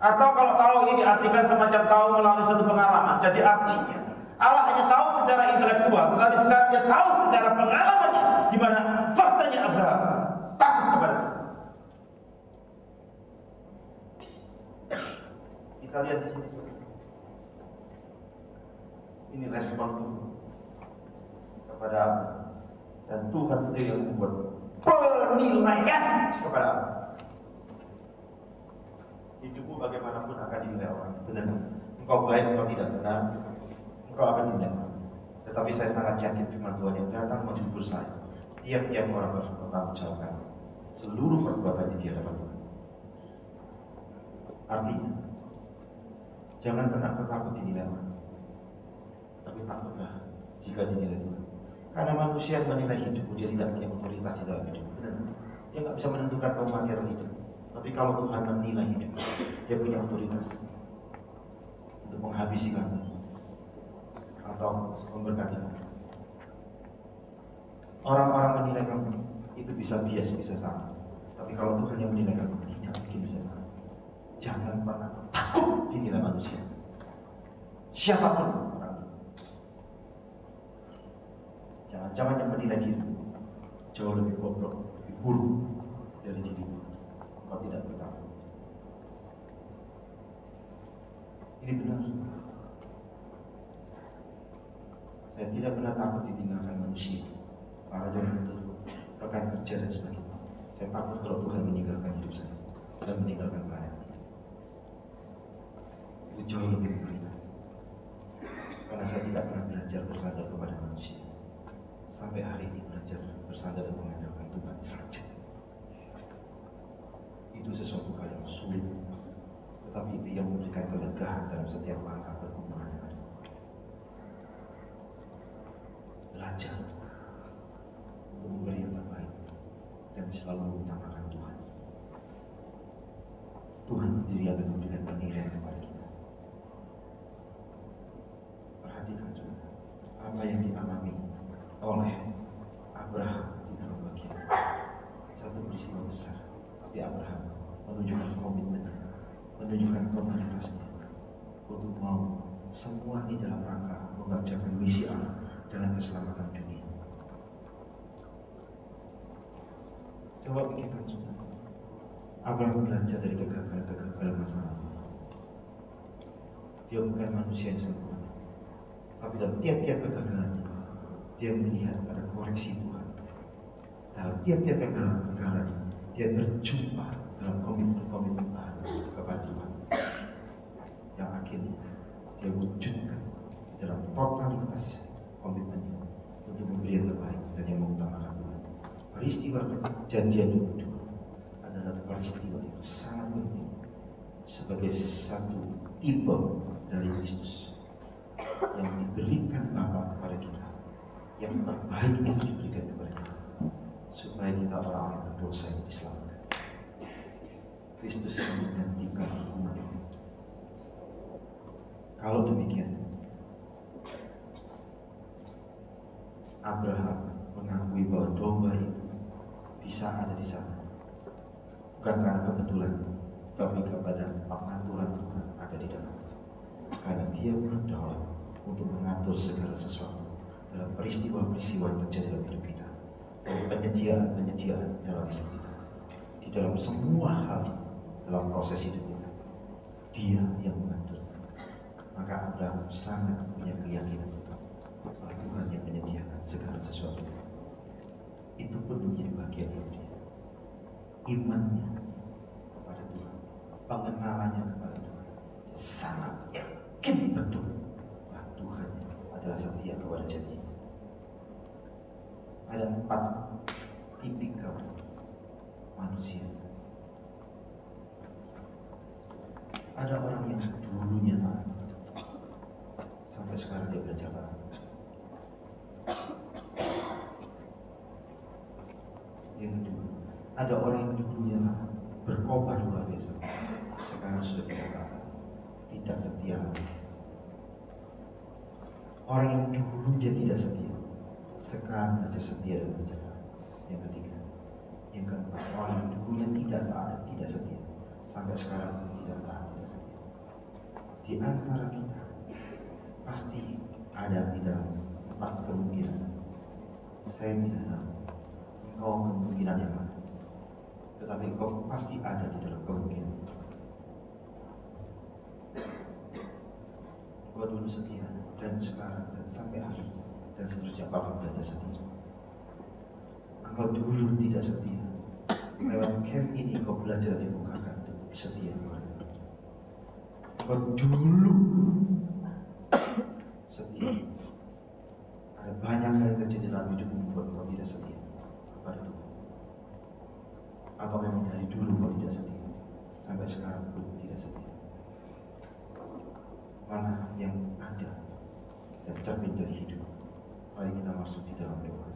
Atau kalau tahu ini diartikan semacam tahu melalui satu pengalaman. Jadi artinya Allah hanya tahu secara intelektual, tetapi sekarang dia tahu secara pengalamannya, di mana faktanya Abraham takut kepada. Kita lihat di sini. Ini respon Tuhan kepada apa? Dan Tuhan sendiri yang membuat penilaian kepada apa? Hidupmu bagaimanapun akan dinilai orang. Benar. Engkau baik, engkau tidak benar, engkau akan dinilai. Tetapi saya sangat yakin firman Tuhan yang datang menghibur saya. Tiap-tiap orang harus bertanggungjawabkan seluruh perbuatannya di hadapan Tuhan. Artinya, jangan pernah takut dinilai orang, tapi takutlah jika dinilai Tuhan. Karena manusia menilai hidupmu, dia tidak punya otoritas di dalam hidup. Benar. Dia nggak bisa menentukan kau mati atau hidup. Tapi kalau Tuhan menilai hidup, dia punya otoritas untuk menghabisi kamu atau memberkati kamu. Orang-orang menilai kamu itu bisa bias, bisa salah. Tapi kalau Tuhan yang menilai kamu, tidak mungkin bisa salah. Jangan pernah takut dinilai manusia, siapapun orang. Jangan-jangan yang menilai diri jauh lebih bobrok, lebih buruk dari dirimu. Kau tidak bertakwa. Ini benar. Saya tidak pernah takut ditinggalkan manusia, para donatur, rekan kerja dan sebagainya. Saya takut kalau Tuhan meninggalkan hidup saya dan meninggalkan pelayan. Itu jauh lebih mengerikan. Karena saya tidak pernah belajar bersandar kepada manusia. Sampai hari ini belajar bersandar dan mengandalkan Tuhan saja. Itu sesuatu hal yang sulit, tetapi itu yang memberikan kelegaan dalam setiap langkah perhubungan yang ada. Belajar untuk memberi yang terbaik dan selalu mengutamakan Tuhan. Tuhan sendiri akan memberikan penilaian kepada kita. Perhatikan juga apa yang dialami oleh Abraham di dalam bagian satu peristiwa besar. Tapi Abraham menunjukkan komitmennya, menunjukkan totalitasnya untuk mau semua ini dalam rangka mengerjakan misi Allah dalam keselamatan dunia. Coba pikirkan juga, Abraham belajar dari kegagalan masa lalu. Dia bukan manusia yang sempurna, tapi dalam tiap-tiap kegagalannya, dia melihat ada koreksi Tuhan. Dalam tiap-tiap kegagalan, dia berjumpa dalam komitmen kepada Tuhan yang akhirnya dia wujudkan dalam totalitas komitmennya untuk memberi yang terbaik dan yang mengutamakan Tuhan. Peristiwa perjanjian yang kedua adalah peristiwa yang sangat penting sebagai satu tipe dari Kristus yang diberikan Bapa kepada kita, yang terbaik yang diberikan kepada kita, supaya kita orang yang berdosa yang diselamatkan. Kristus yang menggantikan hukuman. Kalau demikian, Abraham mengakui bahwa domba itu bisa ada di sana, bukan karena kebetulan, tapi kepada pengaturan Tuhan ada di dalam. Karena dia berdaulat untuk mengatur segala sesuatu dalam peristiwa-peristiwa yang terjadi dalam hidup kita, dan penyediaan dalam hidup kita, di dalam semua hal dalam proses hidup kita, dia yang mengatur. Maka Abraham sangat punya keyakinan bahwa Tuhan yang menyediakan segala sesuatu. Itu pun menjadi bagian dari dia. Imannya kepada Tuhan, pengenalannya kepada Tuhan, dia sangat yakin betul bahwa Tuhan adalah setia kepada janji. Ada 4 tipikal manusia. Ada orang yang dulunya taat, sampai sekarang dia belajar taat. Yang kedua, ada orang yang dulunya taat, berkobar luar biasa, sekarang sudah tidak taat, tidak setia. Orang yang dulunya tidak setia, sekarang belajar setia dan belajar taat. Yang ketiga, yang keempat, orang yang dulunya tidak taat, tidak setia, sampai sekarang tidak taat, tidak setia. Di antara kita pasti ada di dalam 4 kemungkinan. Saya tidak tahu engkau kemungkinan yang mana, tetapi engkau pasti ada di dalam kemungkinan. dulu setia, dan sekarang, dan sampai akhir, dan seterusnya bakal belajar setia. Engkau dulu tidak setia. Lewat camp ini kau belajar dibukakan untuk setia kepada. Engkau dulu setia. Ada banyak hal terjadi dalam hidupmu membuat kau tidak setia kepada Tuhan. Atau memang dari dulu kau tidak setia, sampai sekarang pun tidak setia. Mana yang ada dan cermin dari hidup? Mari kita masuk di dalam doa.